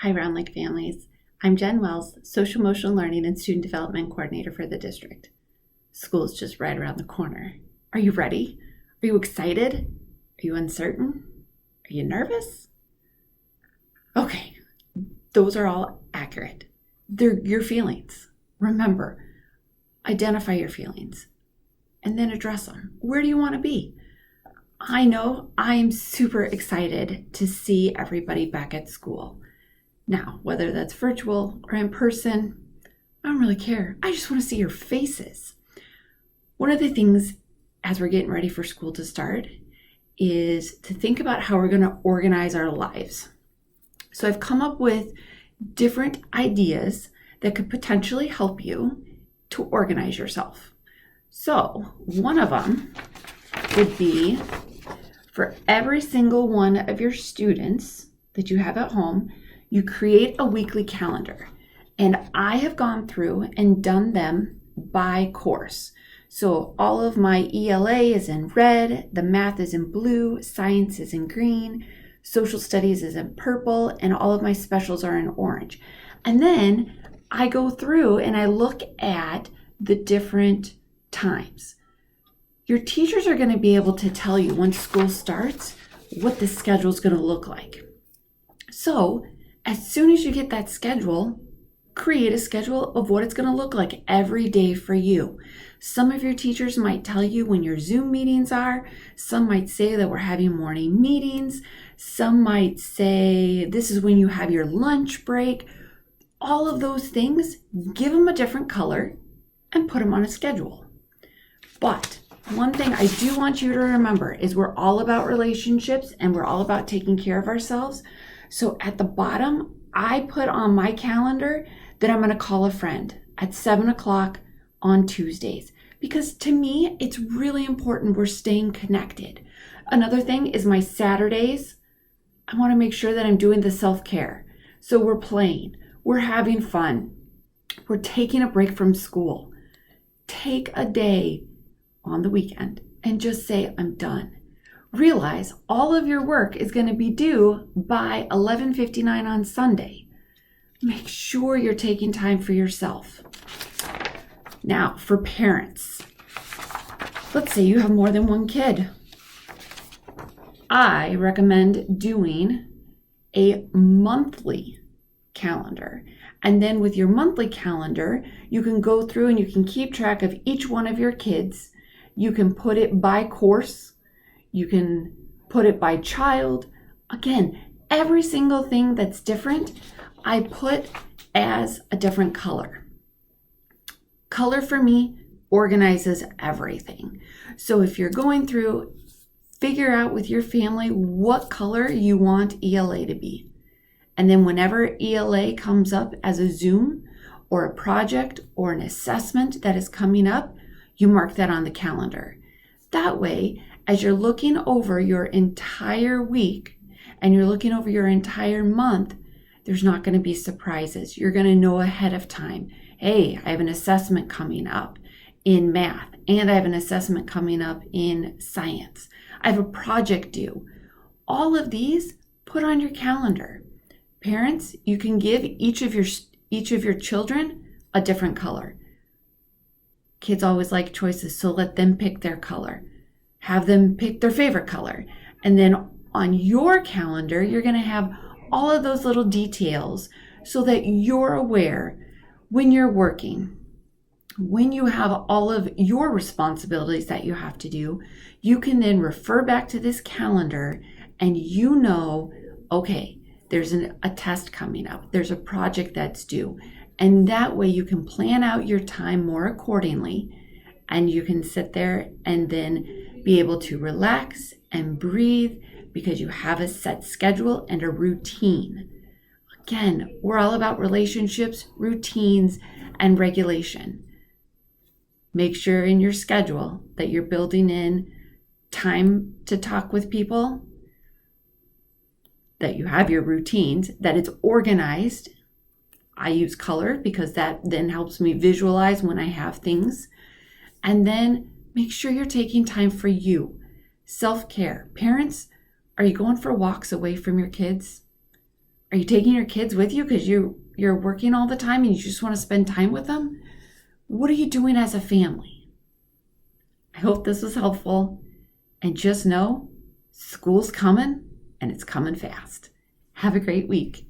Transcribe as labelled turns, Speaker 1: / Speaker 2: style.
Speaker 1: Hi, Round Lake families. I'm Jen Wells, Social Emotional Learning and Student Development Coordinator for the district. School is just right around the corner. Are you ready? Are you excited? Are you uncertain? Are you nervous? Okay, those are all accurate. They're your feelings. Remember, identify your feelings and then address them. Where do you want to be? I know I'm super excited to see everybody back at school. Now, whether that's virtual or in person, I don't really care. I just want to see your faces. One of the things as we're getting ready for school to start is to think about how we're going to organize our lives. So I've come up with different ideas that could potentially help you to organize yourself. So one of them would be for every single one of your students that you have at home, you create a weekly calendar. And I have gone through and done them by course. So all of my ELA is in red, the math is in blue, science is in green, social studies is in purple, and all of my specials are in orange. And then I go through and I look at the different times. Your teachers are going to be able to tell you when school starts what the schedule is going to look like. So as soon as you get that schedule, create a schedule of what it's going to look like every day for you. Some of your teachers might tell you when your Zoom meetings are. Some might say that we're having morning meetings. Some might say this is when you have your lunch break. All of those things, give them a different color and put them on a schedule. But one thing I do want you to remember is we're all about relationships and we're all about taking care of ourselves. So at the bottom, I put on my calendar that I'm going to call a friend at 7 o'clock on Tuesdays. Because to me, it's really important we're staying connected. Another thing is my Saturdays, I want to make sure that I'm doing the self-care. So we're playing, we're having fun, we're taking a break from school. Take a day on the weekend and just say, I'm done. Realize all of your work is going to be due by 11:59 on Sunday. Make sure you're taking time for yourself. Now, for parents, let's say you have more than one kid. I recommend doing a monthly calendar. And then with your monthly calendar, you can go through and you can keep track of each one of your kids. You can put it by course. You can put it by child. Again, every single thing that's different, I put as a different color. Color for me organizes everything. So if you're going through, figure out with your family what color you want ELA to be. And then whenever ELA comes up as a Zoom or a project or an assessment that is coming up, you mark that on the calendar. That way, as you're looking over your entire week and you're looking over your entire month, there's not going to be surprises. You're going to know ahead of time, hey, I have an assessment coming up in math and I have an assessment coming up in science. I have a project due. All of these put on your calendar. Parents, you can give each of your children a different color. Kids always like choices, so let them pick their color. Have them pick their favorite color. And then on your calendar, you're going to have all of those little details so that you're aware when you're working, when you have all of your responsibilities that you have to do, you can then refer back to this calendar and you know, okay, there's a test coming up. There's a project that's due. And that way you can plan out your time more accordingly and you can sit there and then be able to relax and breathe because you have a set schedule and a routine. Again, we're all about relationships, routines, and regulation. Make sure in your schedule that you're building in time to talk with people, that you have your routines, that it's organized. I use color because that then helps me visualize when I have things. And then make sure you're taking time for you. Self-care. Parents, are you going for walks away from your kids? Are you taking your kids with you because you're working all the time and you just want to spend time with them? What are you doing as a family? I hope this was helpful. And just know, school's coming and it's coming fast. Have a great week.